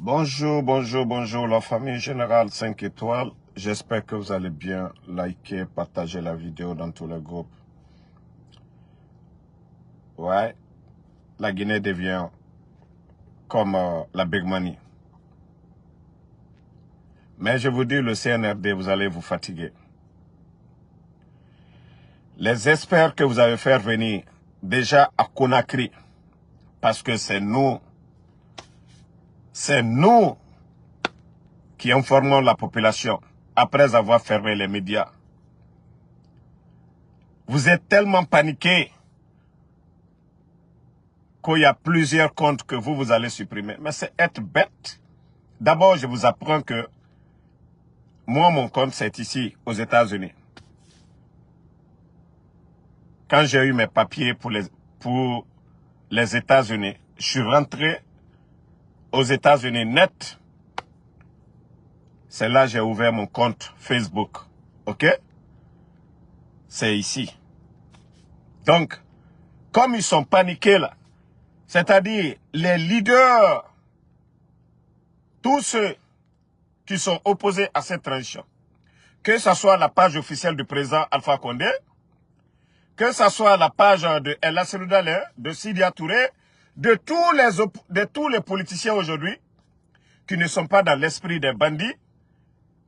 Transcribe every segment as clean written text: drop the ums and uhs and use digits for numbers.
Bonjour, bonjour, bonjour la famille Générale 5 étoiles. J'espère que vous allez bien. Likez, partagez la vidéo dans tous les groupes. Ouais, la Guinée devient comme la Big Money. Mais je vous dis, le CNRD, vous allez vous fatiguer. Les experts que vous avez fait venir déjà à Conakry, parce que c'est nous qui informons la population après avoir fermé les médias. Vous êtes tellement paniqués qu'il y a plusieurs comptes que vous allez supprimer. Mais c'est être bête. D'abord, je vous apprends que moi, mon compte, c'est ici, aux États-Unis. Quand j'ai eu mes papiers pour les États-Unis, je suis rentré aux États-Unis net. C'est là que j'ai ouvert mon compte Facebook. OK? C'est ici. Donc, comme ils sont paniqués là, c'est-à-dire les leaders, tous ceux qui sont opposés à cette transition, que ce soit la page officielle du président Alpha Condé, que ce soit la page de El Asseloudalé, de Sidia Touré, de tous les politiciens aujourd'hui qui ne sont pas dans l'esprit des bandits,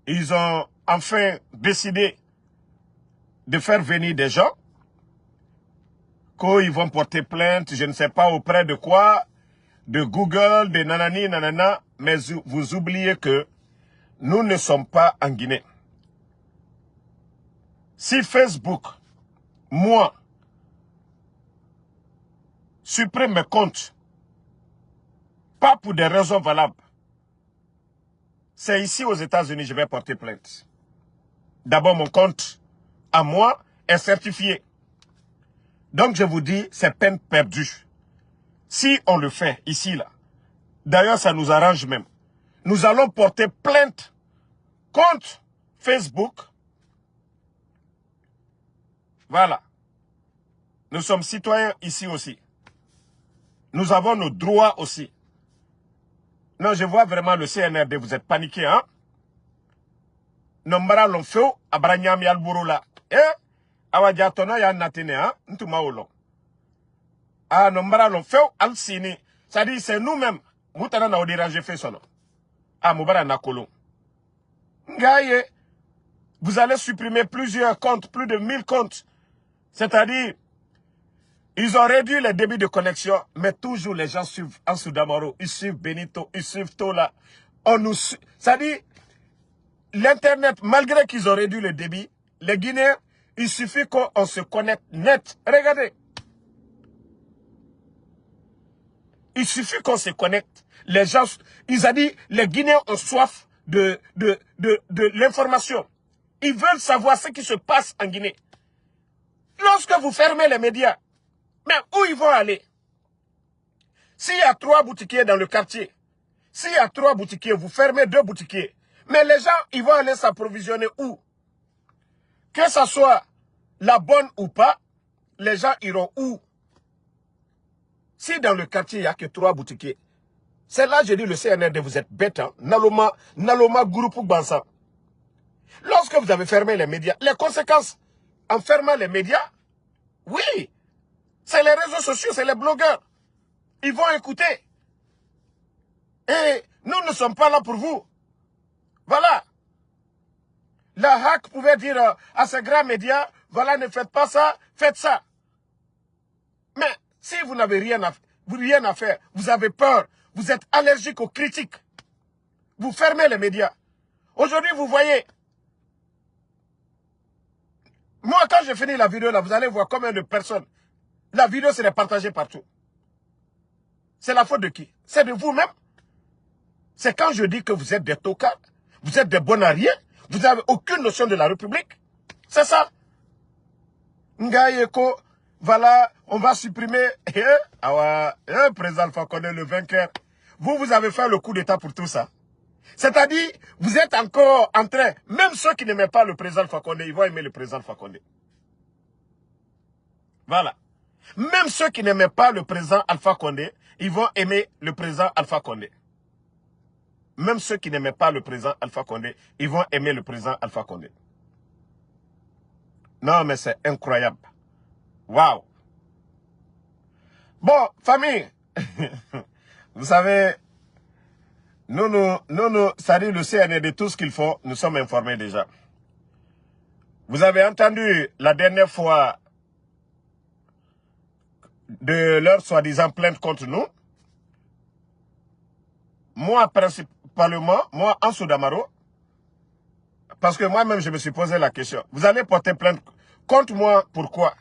ils ont enfin décidé de faire venir des gens, qu'ils vont porter plainte, je ne sais pas auprès de quoi, de Google, de nanani, nanana, mais vous oubliez que nous ne sommes pas en Guinée. Si Facebook, moi, supprime mes comptes, pas pour des raisons valables, c'est ici aux États-Unis que je vais porter plainte. D'abord, mon compte, à moi, est certifié. Donc, je vous dis, c'est peine perdue. Si on le fait ici, là, d'ailleurs, ça nous arrange même. Nous allons porter plainte contre Facebook. Voilà. Nous sommes citoyens ici aussi. Nous avons nos droits aussi. Non, je vois vraiment le CNRD, vous êtes paniqués, hein? Nombara l'on fait, abranyami alburola. Awadjatona ya natine, hein? Ntuma olon. Ah, nombara l'on fait, al sini. Ça dit, c'est nous-mêmes. Moutana na odérangé fait solo. Ah, moubara na kolon. Ngaye, vous allez supprimer plusieurs comptes, plus de 1000 comptes. C'est-à-dire, ils ont réduit les débits de connexion, mais toujours les gens suivent Ansou Damaro, ils suivent Benito, ils suivent Tola. Ça dit, l'Internet, malgré qu'ils ont réduit le débit, les Guinéens, il suffit qu'on se connecte net. Regardez. Il suffit qu'on se connecte. Les gens, ils ont dit, les Guinéens ont soif de l'information. Ils veulent savoir ce qui se passe en Guinée. Lorsque vous fermez les médias, mais où ils vont aller? S'il y a 3 boutiquiers dans le quartier, s'il y a 3 boutiquiers, vous fermez 2 boutiquiers. Mais les gens, ils vont aller s'approvisionner où? Que ce soit la bonne ou pas, les gens iront où? Si dans le quartier, il n'y a que 3 boutiquiers, c'est là que je dis le CNRD, vous êtes bête, hein? Naloma groupe Bansan. Lorsque vous avez fermé les médias, les conséquences en fermant les médias, oui, c'est les réseaux sociaux, c'est les blogueurs. Ils vont écouter. Et nous ne sommes pas là pour vous. Voilà. La hack pouvait dire à ces grands médias, voilà, ne faites pas ça, faites ça. Mais si vous n'avez rien à faire, vous avez peur, vous êtes allergique aux critiques, vous fermez les médias. Aujourd'hui, vous voyez, moi, quand j'ai fini la vidéo là, vous allez voir combien de personnes. La vidéo sera partagée partout. C'est la faute de qui? C'est de vous-même. C'est quand je dis que vous êtes des tocards, vous êtes des bons à rien, vous n'avez aucune notion de la République. C'est ça. Ngayeko, voilà, on va supprimer. Président Alpha Condé, le vainqueur. Vous avez fait le coup d'État pour tout ça. C'est-à-dire, vous êtes encore en train, même ceux qui n'aiment pas le président Alpha Condé, ils vont aimer le président Alpha Condé. Voilà. Même ceux qui n'aiment pas le président Alpha Condé, ils vont aimer le président Alpha Condé. même ceux qui n'aimaient pas le président Alpha Condé, ils vont aimer le président Alpha Condé. Non, mais c'est incroyable. Waouh. Bon, famille, vous savez, c'est-à-dire le CNRD, tout ce qu'il faut, nous sommes informés déjà. Vous avez entendu la dernière fois de leur soi-disant plainte contre nous. Moi, principalement, moi, Ansou Damaro, parce que moi-même, je me suis posé la question. Vous allez porter plainte contre moi, pourquoi?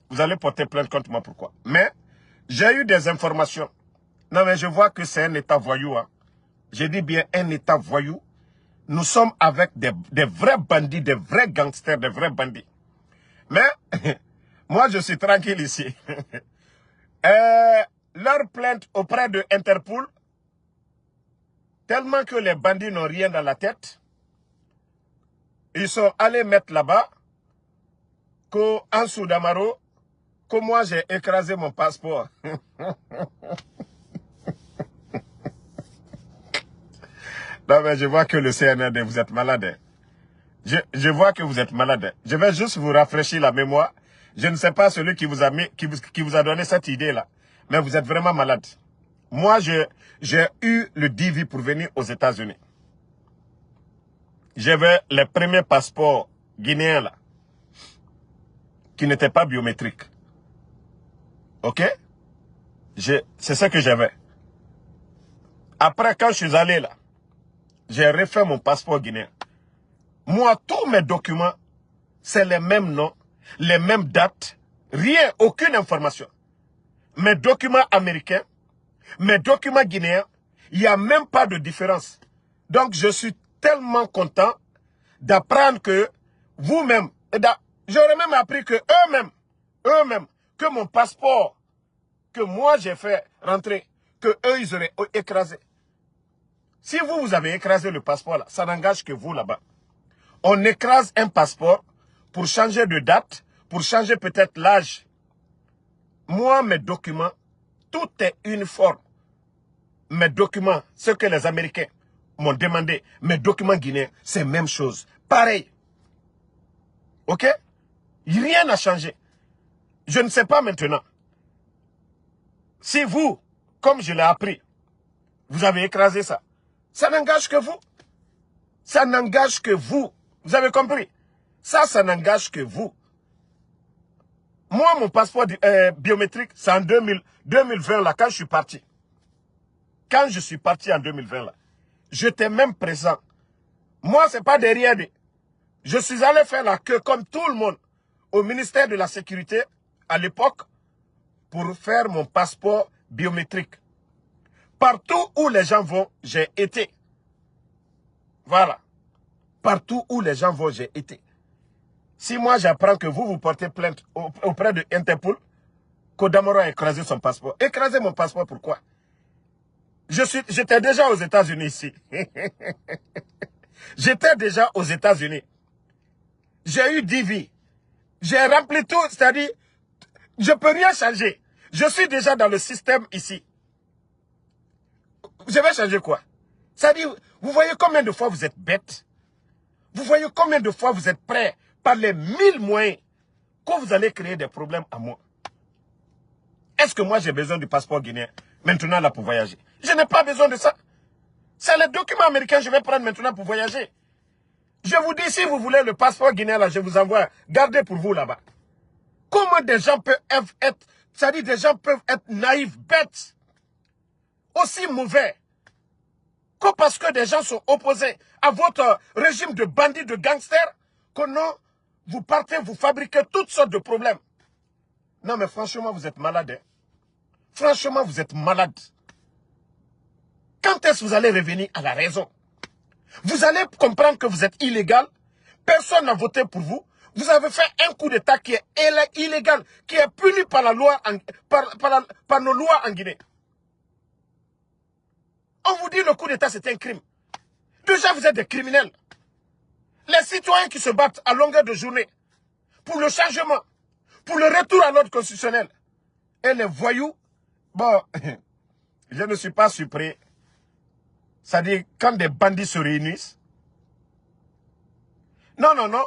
Vous allez porter plainte contre moi, pourquoi? Mais, j'ai eu des informations. Non, mais je vois que c'est un État voyou. Hein. J'ai dit bien un État voyou. Nous sommes avec des vrais bandits, des vrais gangsters, des vrais bandits. Mais, moi, je suis tranquille ici. Leur plainte auprès de Interpol, tellement que les bandits n'ont rien dans la tête, ils sont allés mettre là-bas qu'en Soudamaro, que moi j'ai écrasé mon passeport. Non mais je vois que le CNRD, vous êtes malade. Je vois que vous êtes malade. Je vais juste vous rafraîchir la mémoire. Je ne sais pas celui qui vous a mis, qui vous a donné cette idée-là. Mais vous êtes vraiment malade. Moi, j'ai eu le DV pour venir aux États-Unis. J'avais les premiers passeports guinéens là, qui n'étaient pas biométriques. Ok? C'est ce que j'avais. Après, quand je suis allé là, j'ai refait mon passeport guinéen. Moi, tous mes documents, c'est les mêmes noms, les mêmes dates, rien, aucune information. Mes documents américains, mes documents guinéens, il n'y a même pas de différence. Donc, je suis tellement content d'apprendre que vous-même, j'aurais même appris que eux-mêmes, que mon passeport, que moi j'ai fait rentrer, que eux ils auraient écrasé. Si vous avez écrasé le passeport là, ça n'engage que vous là-bas. On écrase un passeport pour changer de date, pour changer peut-être l'âge. Moi, mes documents, tout est uniforme. Mes documents, ce que les Américains m'ont demandé, mes documents guinéens, c'est la même chose. Pareil. Ok? Rien n'a changé. Je ne sais pas maintenant. Si vous, comme je l'ai appris, vous avez écrasé ça, ça n'engage que vous. Ça n'engage que vous. Vous avez compris? Ça n'engage que vous. Moi, mon passeport biométrique, c'est en 2020, là, quand je suis parti. Quand je suis parti en 2020, là, j'étais même présent. Moi, c'est pas derrière. Je suis allé faire la queue, comme tout le monde, au ministère de la Sécurité, à l'époque, pour faire mon passeport biométrique. Partout où les gens vont, j'ai été. Voilà. Partout où les gens vont, j'ai été. Si moi j'apprends que vous portez plainte auprès de Interpol, qu'Odamaro a écrasé son passeport. Écraser mon passeport, pourquoi? J'étais déjà aux États-Unis ici. J'étais déjà aux États-Unis. J'ai eu DV. J'ai rempli tout, c'est-à-dire, je ne peux rien changer. Je suis déjà dans le système ici. Je vais changer quoi? C'est-à-dire, vous voyez combien de fois vous êtes bête? Vous voyez combien de fois vous êtes prêt par les 1000 moyens que vous allez créer des problèmes à moi? Est-ce que moi j'ai besoin du passeport guinéen maintenant là pour voyager? Je n'ai pas besoin de ça. C'est les documents américains que je vais prendre maintenant pour voyager. Je vous dis, si vous voulez le passeport guinéen là, je vous envoie. Gardez pour vous là-bas. Comment des gens peuvent être, c'est-à-dire des gens peuvent être naïfs, bêtes, aussi mauvais, que parce que des gens sont opposés à votre régime de bandits, de gangsters, que non, vous partez, vous fabriquez toutes sortes de problèmes. Non mais franchement, vous êtes malade. Hein? Franchement, vous êtes malade. Quand est-ce que vous allez revenir à la raison? Vous allez comprendre que vous êtes illégal. Personne n'a voté pour vous. Vous avez fait un coup d'État qui est illégal, qui est puni par la loi, par nos lois en Guinée. On vous dit le coup d'État c'est un crime. Déjà vous êtes des criminels. Les citoyens qui se battent à longueur de journée pour le changement, pour le retour à l'ordre constitutionnel. Et les voyous, bon, je ne suis pas surpris. C'est-à-dire, quand des bandits se réunissent. Non, non, non.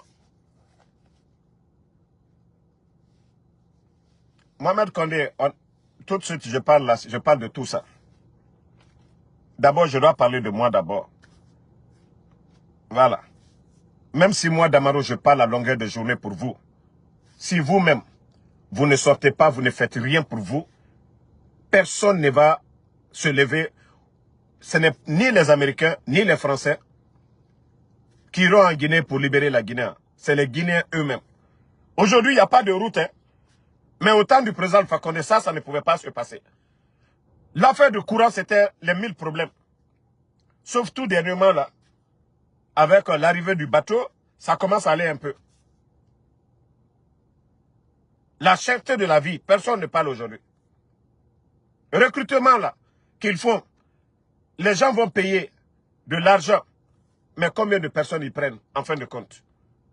Mohamed Condé, tout de suite, je parle de tout ça. D'abord, je dois parler de moi d'abord. Voilà. Même si moi, Damaro, je parle à longueur de journée pour vous. Si vous-même, vous ne sortez pas, vous ne faites rien pour vous, personne ne va se lever. Ce n'est ni les Américains, ni les Français qui iront en Guinée pour libérer la Guinée. C'est les Guinéens eux-mêmes. Aujourd'hui, il n'y a pas de route. Hein. Mais au temps du président Alpha Condé, ça ne pouvait pas se passer. L'affaire de courant, c'était les 1000 problèmes. Sauf tout dernièrement, là, avec l'arrivée du bateau, ça commence à aller un peu. La cherté de la vie, personne ne parle aujourd'hui. Recrutement, là, qu'ils font, les gens vont payer de l'argent. Mais combien de personnes ils prennent, en fin de compte?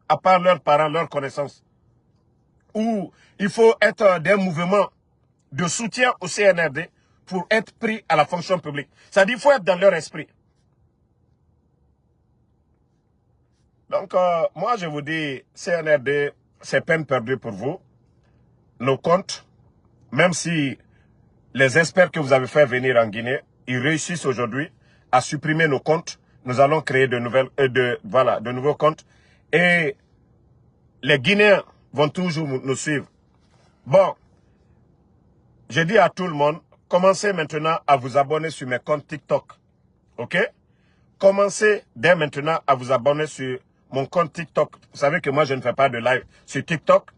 À part leurs parents, leurs connaissances. Ou il faut être d'un mouvement de soutien au CNRD pour être pris à la fonction publique. C'est-à-dire qu'il faut être dans leur esprit. Donc, moi, je vous dis, CNRD, c'est peine perdue pour vous. Nos comptes, même si les experts que vous avez fait venir en Guinée, ils réussissent aujourd'hui à supprimer nos comptes. Nous allons créer de nouveaux comptes. Et les Guinéens vont toujours nous suivre. Bon, je dis à tout le monde, commencez maintenant à vous abonner sur mes comptes TikTok. OK? Commencez dès maintenant à vous abonner sur mon compte TikTok. Vous savez que moi, je ne fais pas de live sur TikTok.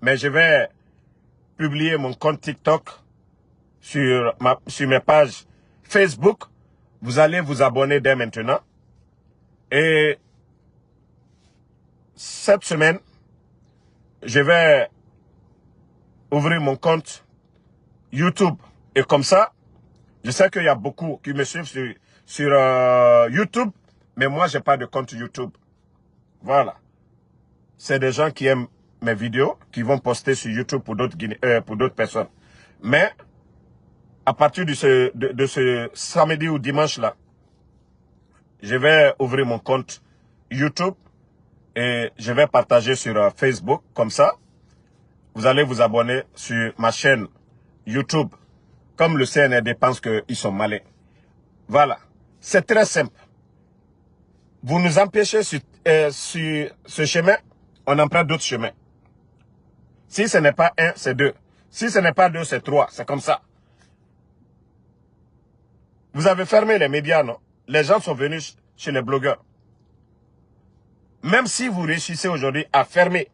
Mais je vais publier mon compte TikTok sur mes pages Facebook. Vous allez vous abonner dès maintenant. Et cette semaine, je vais ouvrir mon compte YouTube. Et comme ça, je sais qu'il y a beaucoup qui me suivent sur YouTube, mais moi, je n'ai pas de compte YouTube. Voilà. C'est des gens qui aiment mes vidéos, qui vont poster sur YouTube pour d'autres personnes. Mais, à partir de ce samedi ou dimanche-là, je vais ouvrir mon compte YouTube et je vais partager sur Facebook, comme ça. Vous allez vous abonner sur ma chaîne YouTube. Comme le CNRD pense qu'ils sont malins. Voilà. C'est très simple. Vous nous empêchez sur ce chemin, on emprunte d'autres chemins. Si ce n'est pas un, c'est deux. Si ce n'est pas deux, c'est trois. C'est comme ça. Vous avez fermé les médias, non? Les gens sont venus chez les blogueurs. Même si vous réussissez aujourd'hui à fermer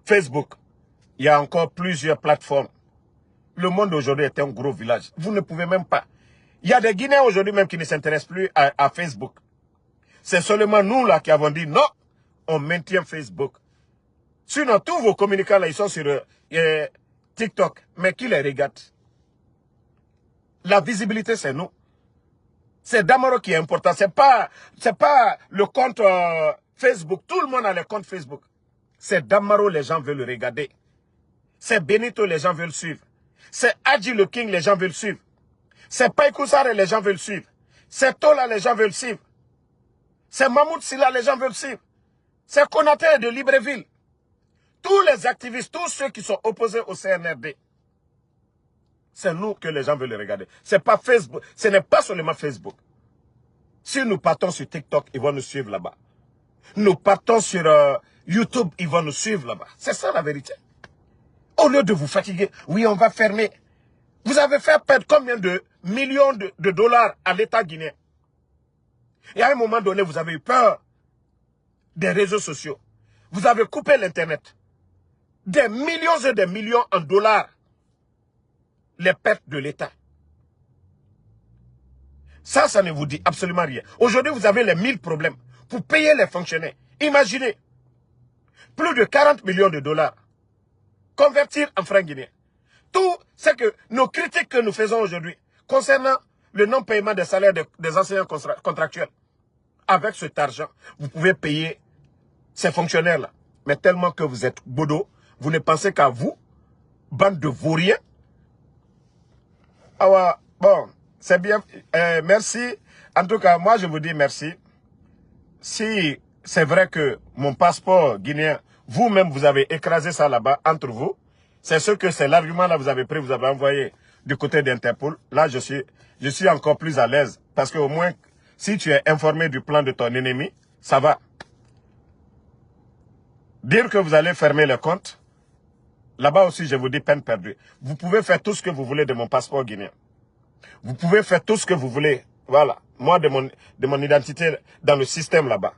Facebook, il y a encore plusieurs plateformes. Le monde aujourd'hui est un gros village. Vous ne pouvez même pas. Il y a des Guinéens aujourd'hui même qui ne s'intéressent plus à Facebook. C'est seulement nous là qui avons dit non, on maintient Facebook. Sinon, tous vos communicants là, ils sont sur TikTok. Mais qui les regarde? La visibilité, c'est nous. C'est Damaro qui est important. C'est pas le compte Facebook. Tout le monde a le compte Facebook. C'est Damaro, les gens veulent le regarder. C'est Benito, les gens veulent suivre. C'est Adji le King, les gens veulent suivre. C'est Païkoussare, les gens veulent suivre. C'est Tola, les gens veulent suivre. C'est Mahmoud Silla, les gens veulent suivre. C'est Konaté de Libreville. Tous les activistes, tous ceux qui sont opposés au CNRD, c'est nous que les gens veulent regarder. C'est pas Facebook. Ce n'est pas seulement Facebook. Si nous partons sur TikTok, ils vont nous suivre là-bas. Nous partons sur YouTube, ils vont nous suivre là-bas. C'est ça la vérité. Au lieu de vous fatiguer, oui, on va fermer. Vous avez fait perdre combien de millions de dollars à l'État guinéen? Et à un moment donné, vous avez eu peur des réseaux sociaux. Vous avez coupé l'Internet. Des millions et des millions en dollars. Les pertes de l'État. Ça ne vous dit absolument rien. Aujourd'hui, vous avez les 1000 problèmes pour payer les fonctionnaires. Imaginez, plus de 40 millions de dollars. Convertir en francs guinéens. Tout ce que nos critiques que nous faisons aujourd'hui concernant le non-paiement des salaires des enseignants contractuels. Avec cet argent, vous pouvez payer ces fonctionnaires-là. Mais tellement que vous êtes bodo, vous ne pensez qu'à vous, bande de vauriens. Ah ouais, bon, C'est bien. Merci. En tout cas, moi, je vous dis merci. Si c'est vrai que mon passeport guinéen, vous-même, vous avez écrasé ça là-bas, entre vous, c'est l'argument là, vous avez pris, vous avez envoyé du côté d'Interpol. Là, je suis encore plus à l'aise. Parce qu'au moins, si tu es informé du plan de ton ennemi, ça va. Dire que vous allez fermer le compte, là-bas aussi, je vous dis peine perdue. Vous pouvez faire tout ce que vous voulez de mon passeport guinéen. Vous pouvez faire tout ce que vous voulez. Voilà. Moi, de mon identité dans le système là-bas.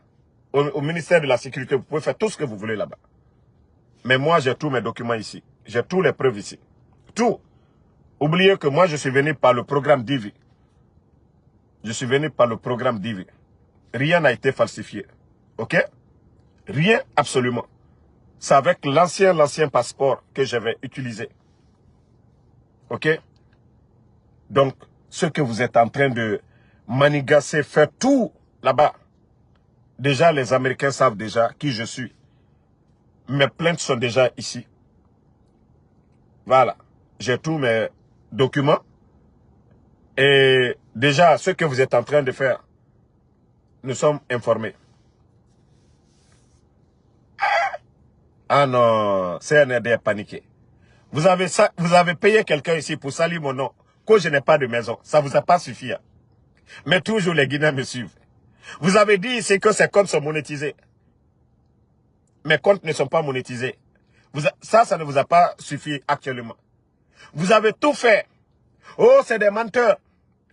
Au ministère de la Sécurité, vous pouvez faire tout ce que vous voulez là-bas. Mais moi, j'ai tous mes documents ici. J'ai tous les preuves ici. Tout. Oubliez que moi, je suis venu par le programme Divi. Je suis venu par le programme Divi. Rien n'a été falsifié. OK? Rien, absolument. C'est avec l'ancien passeport que j'avais utilisé. OK? Donc, ce que vous êtes en train de manigasser, faire tout là-bas. Déjà, les Américains savent déjà qui je suis. Mes plaintes sont déjà ici. Voilà. J'ai tous mes documents. Et déjà, ce que vous êtes en train de faire, nous sommes informés. Ah non, CNRD est paniqué. Vous avez payé quelqu'un ici pour salir mon nom. Que je n'ai pas de maison. Ça ne vous a pas suffi. Hein. Mais toujours les Guinéens me suivent. Vous avez dit ici que ces comptes sont monétisés. Mes comptes ne sont pas monétisés. Ça ne vous a pas suffi actuellement. Vous avez tout fait. Oh, c'est des menteurs.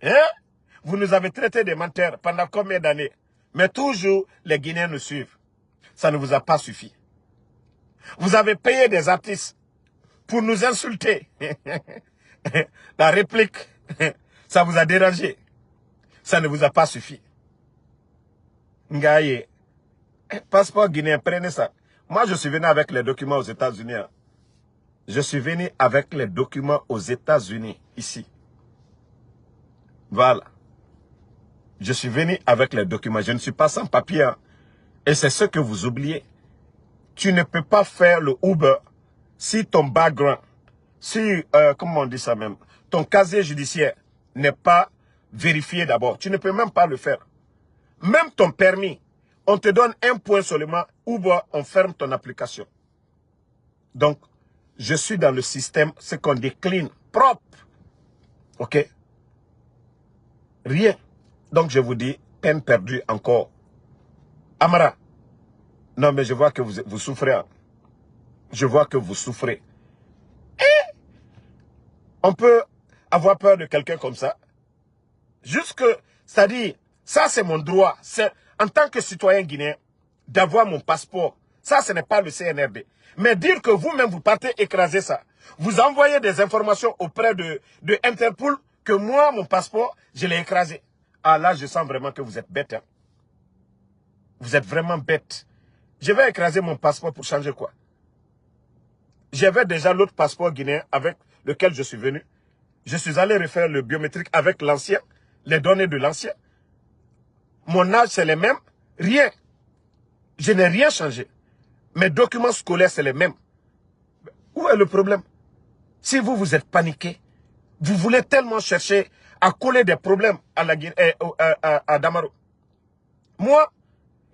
Hein? Vous nous avez traités de menteurs pendant combien d'années? Mais toujours, les Guinéens nous suivent. Ça ne vous a pas suffi. Vous avez payé des artistes pour nous insulter. La réplique, ça vous a dérangé. Ça ne vous a pas suffi. Ngaye, passeport guinéen, prenez ça. Moi, je suis venu avec les documents aux États-Unis. Je suis venu avec les documents aux États-Unis, ici. Voilà. Je suis venu avec les documents. Je ne suis pas sans papier. Hein. Et c'est ce que vous oubliez. Tu ne peux pas faire le Uber si ton background, si, comment on dit ça même, ton casier judiciaire n'est pas vérifié d'abord. Tu ne peux même pas le faire. Même ton permis, on te donne un point seulement, Uber, on ferme ton application. Donc, je suis dans le système, ce qu'on décline, propre. OK? Rien. Donc, je vous dis, peine perdue encore. Amara. Non, mais je vois que vous souffrez. Hein. Je vois que vous souffrez. Et on peut avoir peur de quelqu'un comme ça. Jusque, c'est-à-dire, ça c'est mon droit. C'est en tant que citoyen guinéen, d'avoir mon passeport. Ça, ce n'est pas le CNRD. Mais dire que vous-même, vous partez écraser ça. Vous envoyez des informations auprès de Interpol que moi, mon passeport, je l'ai écrasé. Ah là, je sens vraiment que vous êtes bête. Hein. Vous êtes vraiment bête. Je vais écraser mon passeport pour changer quoi? J'avais déjà l'autre passeport guinéen avec lequel je suis venu. Je suis allé refaire le biométrique avec l'ancien, les données de l'ancien. Mon âge, c'est les mêmes. Rien. Je n'ai rien changé. Mes documents scolaires, c'est les mêmes. Où est le problème? Si vous êtes paniqué, vous voulez tellement chercher à coller des problèmes à la Guinée, à Damaro. Moi,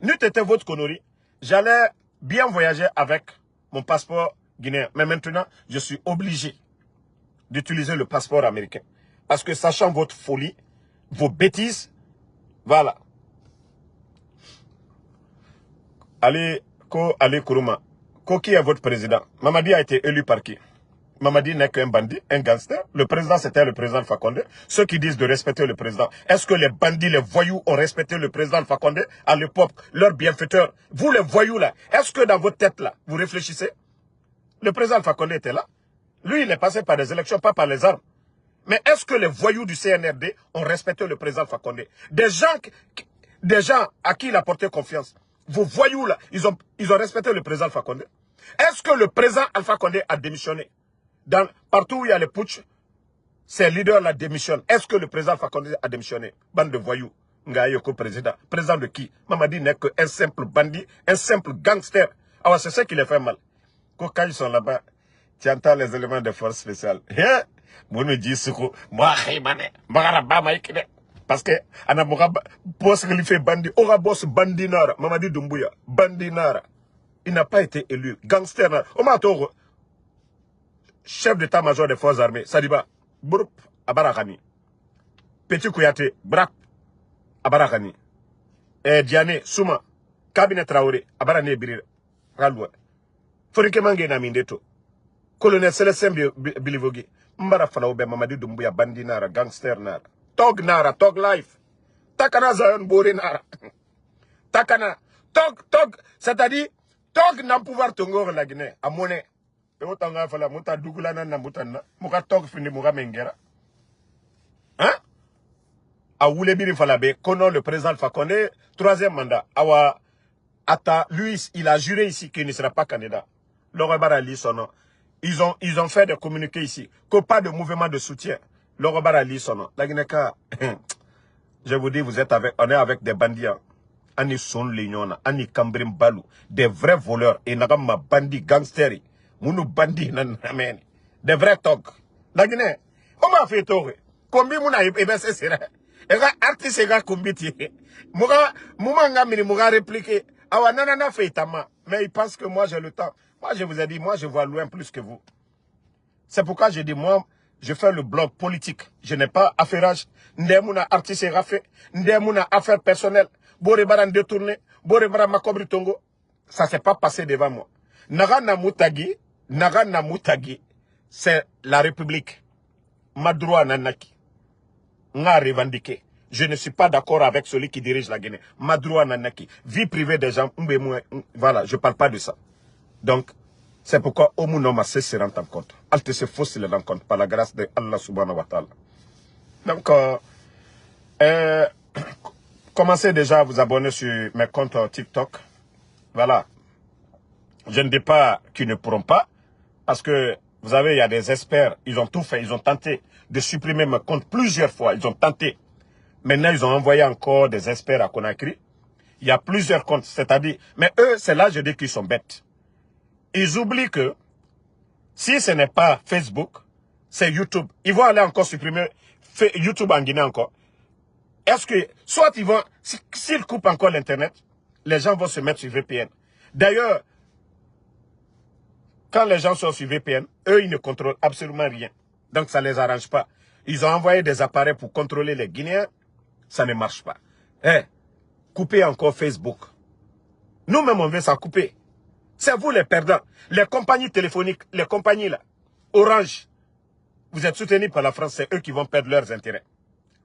n'eût été votre connerie, j'allais bien voyager avec mon passeport guinéen. Mais maintenant, je suis obligé d'utiliser le passeport américain. Parce que sachant votre folie, vos bêtises, voilà. Ali Kourouma, qui est votre président? Mamadi a été élu par qui? Mamadi n'est qu'un bandit, un gangster. Le président, c'était le président Fakonde. Ceux qui disent de respecter le président, est-ce que les bandits, les voyous ont respecté le président Fakonde à l'époque, leur bienfaiteur? Vous, les voyous là, est-ce que dans votre tête là, vous réfléchissez? Le président Fakonde était là. Lui, il est passé par des élections, pas par les armes. Mais est-ce que les voyous du CNRD ont respecté le président Fakonde? Des gens à qui il a porté confiance. Vos voyous là, ils ont respecté le président Fakonde. Est-ce que le président Alpha Condé a démissionné? Partout où il y a les putsch, ces leaders-là démissionnent. Est-ce que le président Fakonde a démissionné? Bande de voyous. Ngayoko président. Président de qui? Mamadi n'est qu'un simple bandit, un simple gangster. Alors c'est ça qui les fait mal. Quand ils sont là-bas, tu entends les éléments de force spéciale. Moi me dis suko moi khimane magara ba maikide parce que ana moga boss qui fait bandi ora boss bandinara Mamadi Doumbouya bandinara il n'a pas été élu gangster o ma to chef d'état-major des forces armées Sadiba Broup Abarakani Petit Kouyaté Brap Abarakani Diane Souma Cabinet Traoré Abarane Birir Ralwa Forike Mange na Mindeto Colonel Célestin Bilivogi Mbara Fanaoube Mamadi Doumbouya bandinara gangster nara Tog nara tog life Takana Zayon Bore nara Takana tog c'est-à-dire tog n'a pouvoir tongor la Guinée à monnaie et autant nga fala muta dugulana na mutana muka tog fini muka mengera hein a wule biri fala be kono le président Fakonde troisième mandat awa ata lui il a juré ici qu'il ne sera pas candidat Laurent Barali son nom ils ont fait des communiqués ici que pas de mouvement de soutien Laurent Barali son nom la Guinée je vous dis vous êtes avec on est avec des bandits Ani son lignona, ani kambrim balu, des vrais voleurs, et nagama bandi gangsteri, mounou bandi nan amen, des vrais togs. La Guinée, on m'a fait tore, combien mouna ebe se sera, et ga artiste et ga kumbiti, mouma nga mini moura répliquer, awa nanana fait tama, mais il pense que moi j'ai le temps. Moi je vous ai dit, moi je vois loin plus que vous. C'est pourquoi j'ai dit, moi, je fais le blog politique. Je n'ai pas affairage. Ndemuna artiste rafé. Ndemuna affaire personnelle. Bore baran détourné. Bore baran makobri tongo. Ça s'est pas passé devant moi. Nagana Moutagi, c'est la République. Madroua Nanaki. Nga revendiqué. Je ne suis pas d'accord avec celui qui dirige la Guinée. Madroua Nanaki. Vie privée des gens. Voilà, je parle pas de ça. Donc, c'est pourquoi Omunoma se rend en compte. Alte se faut se rend compte par la grâce de Allah subhanahu wa ta'ala. Donc, commencez déjà à vous abonner sur mes comptes TikTok. Voilà. Je ne dis pas qu'ils ne pourront pas. Parce que, vous savez, il y a des experts. Ils ont tout fait. Ils ont tenté de supprimer mes comptes plusieurs fois. Ils ont tenté. Maintenant, ils ont envoyé encore des experts à Conakry. Il y a plusieurs comptes. C'est-à-dire, mais eux, c'est là, je dis qu'ils sont bêtes. Ils oublient que si ce n'est pas Facebook, c'est YouTube. Ils vont aller encore supprimer YouTube en Guinée encore. Est-ce que, soit ils vont, s'ils coupent encore l'Internet, les gens vont se mettre sur VPN. D'ailleurs, quand les gens sont sur VPN, eux, ils ne contrôlent absolument rien. Donc, ça ne les arrange pas. Ils ont envoyé des appareils pour contrôler les Guinéens. Ça ne marche pas. Coupez encore Facebook. Nous-mêmes, on veut ça couper. C'est vous les perdants. Les compagnies téléphoniques, les compagnies là, Orange, vous êtes soutenus par la France, c'est eux qui vont perdre leurs intérêts.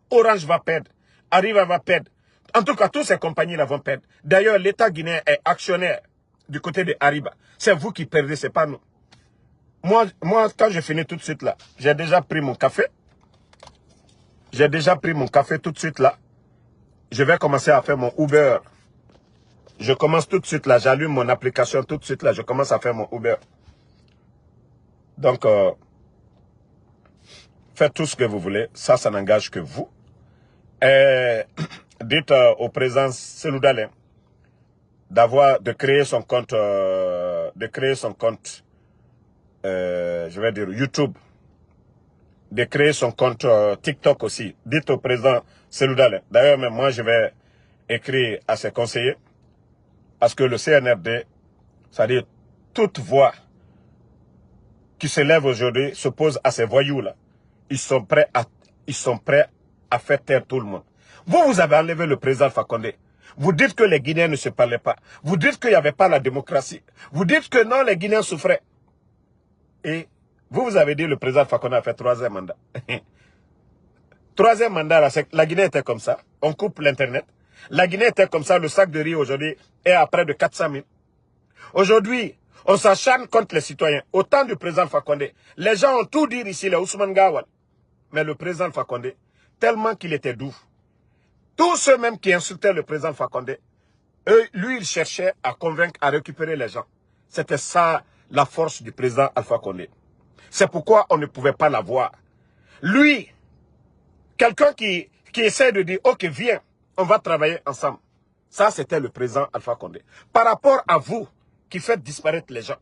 Orange va perdre, Arriva va perdre. En tout cas, toutes ces compagnies-là vont perdre. D'ailleurs, l'État guinéen est actionnaire du côté de Arriva. C'est vous qui perdez, c'est pas nous. Moi, quand je finis tout de suite là, j'ai déjà pris mon café. J'ai déjà pris mon café tout de suite là. Je vais commencer à faire mon Uber. Je commence tout de suite là, j'allume mon application tout de suite là, je commence à faire mon Uber. Donc, faites tout ce que vous voulez, ça n'engage que vous. Et dites au président Seloudalem de créer son compte, je vais dire YouTube, de créer son compte TikTok aussi. Dites au président Seloudalem. D'ailleurs, même moi, je vais écrire à ses conseillers. Parce que le CNRD, c'est-à-dire toute voix qui se lève aujourd'hui s'oppose à ces voyous-là. Ils sont prêts à faire taire tout le monde. Vous avez enlevé le président Fakonde. Vous dites que les Guinéens ne se parlaient pas. Vous dites qu'il n'y avait pas la démocratie. Vous dites que non, les Guinéens souffraient. Et vous avez dit que le président Fakonde a fait 3e mandat. 3e mandat, la Guinée était comme ça. On coupe l'Internet. La Guinée était comme ça, le sac de riz aujourd'hui est à près de 400 000. Aujourd'hui, on s'acharne contre les citoyens. Au temps du président Fakonde, les gens ont tout dit ici, les Ousmane Gawal. Mais le président Fakonde, tellement qu'il était doux, tous ceux-mêmes qui insultaient le président Fakonde, lui, il cherchait à convaincre, à récupérer les gens. C'était ça, la force du président Alpha Condé. C'est pourquoi on ne pouvait pas l'avoir. Lui, quelqu'un qui essaie de dire, ok, viens, on va travailler ensemble. Ça, c'était le président Alpha Condé. Par rapport à vous, qui faites disparaître les gens.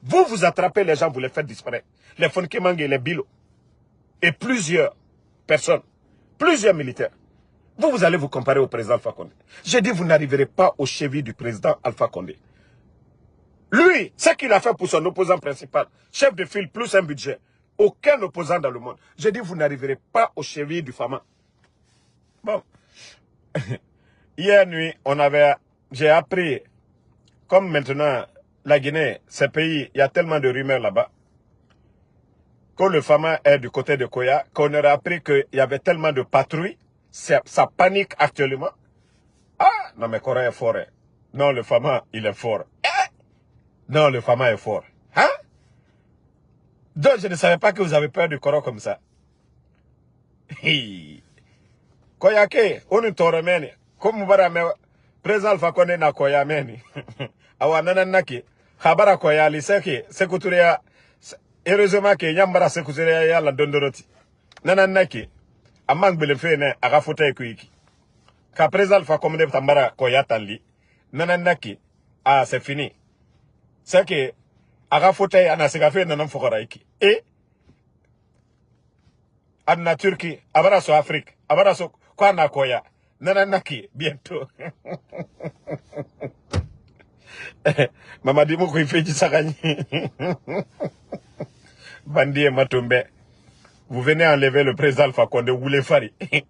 Vous attrapez les gens, vous les faites disparaître. Les Fonkemangue et les Bilo. et plusieurs personnes, plusieurs militaires. Vous allez vous comparer au président Alpha Condé. J'ai dit, vous n'arriverez pas aux chevilles du président Alpha Condé. Lui, ce qu'il a fait pour son opposant principal, chef de file plus un budget, aucun opposant dans le monde. J'ai dit, vous n'arriverez pas aux chevilles du Fama. Bon. Hier nuit, j'ai appris, comme maintenant, la Guinée, ce pays, il y a tellement de rumeurs là-bas, que le Fama est du côté de Koya, qu'on aurait appris qu'il y avait tellement de patrouilles, ça panique actuellement. Ah, non mais Koya est fort. Hein. Non, le Fama, il est fort. Non, le Fama est fort. Hein? Donc, je ne savais pas que vous avez peur du Koro comme ça. Koyake, on est tormeni. Comme vous avez président Alpha Condé na Koya meni. Awa nananaki. Khabara Koya liseki. Sekuturia. Heureusement que Yambara Sekuturia ya la dondoroti. Nananaki. Amang belefene agafote kuiki. Ka président Alpha Condé tambara Koya tali. Nananaki. Ah, c'est fini. C'est que agafote anasikafe nanam fokoraiki. Et Anna Turquie, Abaraso Afrique, Abaraso Kwana Koya, Nananaki, bientôt. Mama Dimo Koifeji Sagani. Bandi et Matumbe. Vous venez enlever le président Alpha Condé, vous voulez faire.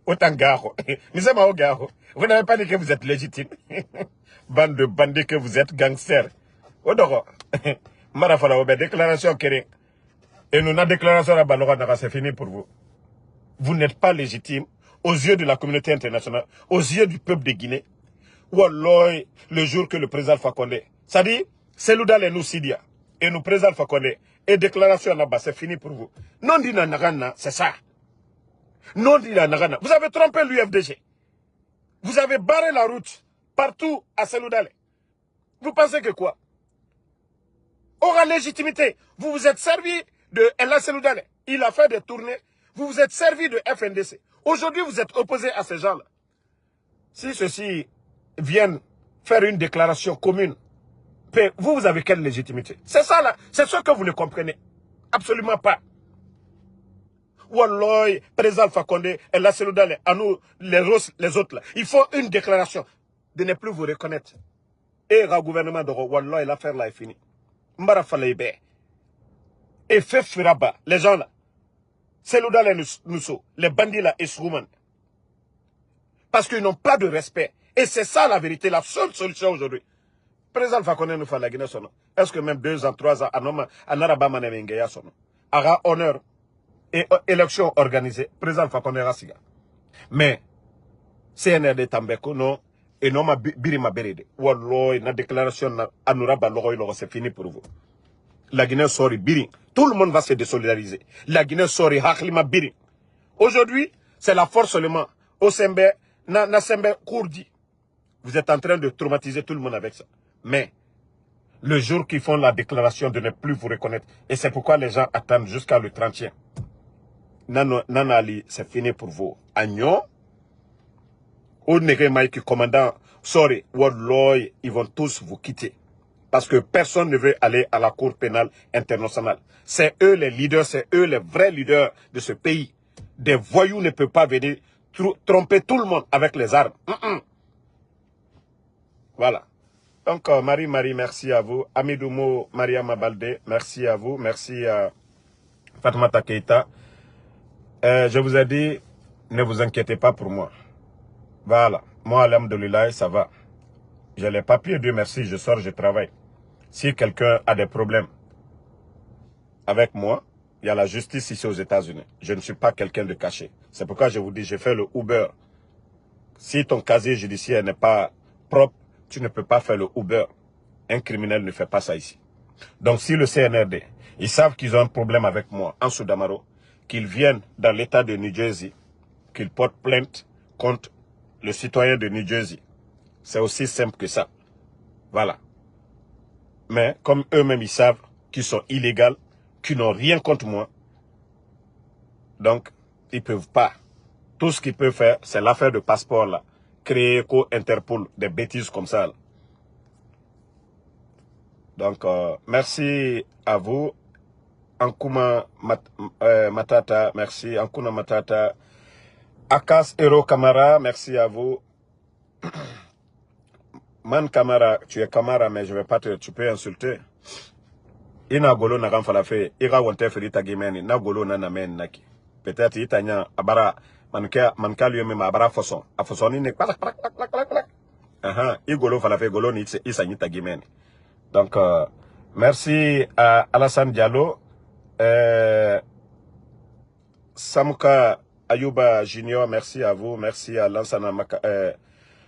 Autant garo. Mais c'est ma garo. Vous n'avez pas dit que vous êtes légitime. Bande de bandits que vous êtes gangsters. Odoro. Marafala Obe, déclaration Kering. Et nous, la déclaration à Balora, c'est fini pour vous. Vous n'êtes pas légitime aux yeux de la communauté internationale, aux yeux du peuple de Guinée. Wallah, le jour que le président Alpha Condé, ça dit, c'est l'Oudal et nous Sidia, et nous président Alpha Condé, et déclaration là-bas, c'est fini pour vous. Non dit Nagana, c'est ça. Non dit Nagana. Vous avez trompé l'UFDG. Vous avez barré la route partout à Seloudale. Vous pensez que quoi? Aura légitimité. Vous vous êtes servi de Ella Seloudale. Il a fait des tournées. Vous vous êtes servi de FNDC. Aujourd'hui, vous êtes opposé à ces gens-là. Si ceux-ci viennent faire une déclaration commune, vous avez quelle légitimité? C'est ça là, c'est ce que vous ne comprenez. Absolument pas. Wallah, président Alpha Condé, et la Seloudale, à nous, les autres là, il faut une déclaration de ne plus vous reconnaître. Et le gouvernement de Wallah, l'affaire là est finie. Mbara Falaibe. Et fait Firaba, les gens là. Seloudal et Nusso, les bandits là et Souman. Parce qu'ils n'ont pas de respect. Et c'est ça la vérité, la seule solution aujourd'hui. Président Alpha Condé nous fait la Guinée son nom. Est-ce que même 2 ans, 3 ans, en Arabama Nemengeya son nom. Aura honneur et élection organisée, président Alpha Condé Rassiga. Mais, CNRD Tambeko non, et non ma birima berede. Wallah, na déclaration na Anuraba Loroy, c'est fini pour vous. La Guinée sort Biri. Tout le monde va se désolidariser. La Guinée sort Haklima Biri. Aujourd'hui, c'est la force seulement. Osembe, Nasembe Kourdi. Vous êtes en train de traumatiser tout le monde avec ça. Mais, le jour qu'ils font la déclaration de ne plus vous reconnaître, et c'est pourquoi les gens attendent jusqu'à le 30e. Nanali, c'est fini pour vous. Agnon, Onege Maïki, commandant, sorry, Wallah, ils vont tous vous quitter. Parce que personne ne veut aller à la Cour pénale internationale. C'est eux les leaders, c'est eux les vrais leaders de ce pays. Des voyous ne peuvent pas venir tromper tout le monde avec les armes. Voilà. Donc, Marie, merci à vous. Amidoumo, Maria Mabalde, merci à vous. Merci à Fatmata Keita. Je vous ai dit, ne vous inquiétez pas pour moi. Voilà. Moi, alhamdoulilah, ça va. J'ai les papiers, Dieu merci, je sors, je travaille. Si quelqu'un a des problèmes avec moi, il y a la justice ici aux États-Unis. Je ne suis pas quelqu'un de caché. C'est pourquoi je vous dis, j'ai fait le Uber. Si ton casier judiciaire n'est pas propre, tu ne peux pas faire le Uber. Un criminel ne fait pas ça ici. Donc si le CNRD, ils savent qu'ils ont un problème avec moi en Soudamaro, qu'ils viennent dans l'État de New Jersey, qu'ils portent plainte contre le citoyen de New Jersey. C'est aussi simple que ça. Voilà. Mais comme eux-mêmes, ils savent qu'ils sont illégaux, qu'ils n'ont rien contre moi, donc ils ne peuvent pas. Tout ce qu'ils peuvent faire, c'est l'affaire de passeport là. Créer co-Interpol, des bêtises comme ça. Là. Donc, merci à vous. Ankuma Matata, merci. Ankuna Matata. Akas Hero Kamara, merci à vous. Man Kamara, tu es Kamara, mais je vais pas te... Tu peux insulter. Ina golo na kan falafe, ira wonte ferita gimeni, na golo na namen naki. Peut-être itanya abara manka liyo me abara foson. A fosoni ne klak. Igolo falafe golo ni isa nyita gimeni. Donc merci à Alassane Diallo, Samuka Ayuba Junior, merci à vous, merci à Lansana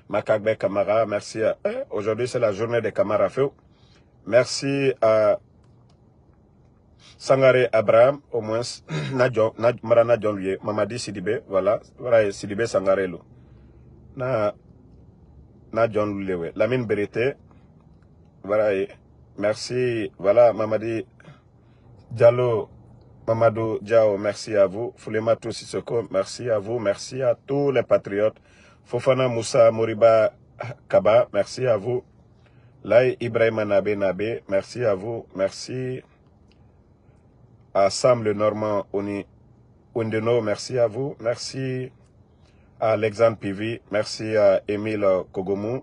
Makagbe Kamara, merci à... aujourd'hui c'est la journée des Kamara Feu. Merci à Sangare Abraham, au moins, Marana John Liye, Mamadi Sidibé, voilà Sidibé Sangare Lo. Na John Liye, Lamine Berete, voilà, merci, voilà, Mamadi Diallo, Mamadou Diao, merci à vous. Foulematou Sissoko, merci à vous, merci à tous les patriotes. Fofana Moussa Moriba Kaba, merci à vous. Lai Ibrahima Nabe, merci à vous, merci à Sam le Normand Undeno, merci à vous. Merci à Alexandre Pivi. Merci à Émile Kogomou.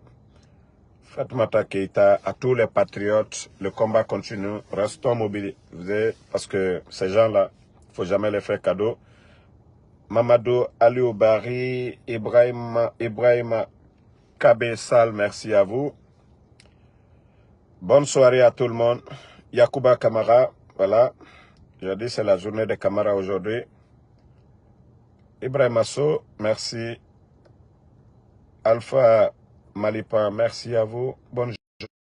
Fatmata Keita, à tous les patriotes. Le combat continue. Restons mobilisés parce que ces gens-là, il ne faut jamais les faire cadeau. Mamadou Aliou Bari, Ibrahima Kabe Sal, merci à vous. Bonne soirée à tout le monde. Yacouba Kamara, voilà. J'ai dit c'est la journée des Kamara aujourd'hui. Ibrahim Asso, merci. Alpha Malipa, merci à vous. Bonne journée.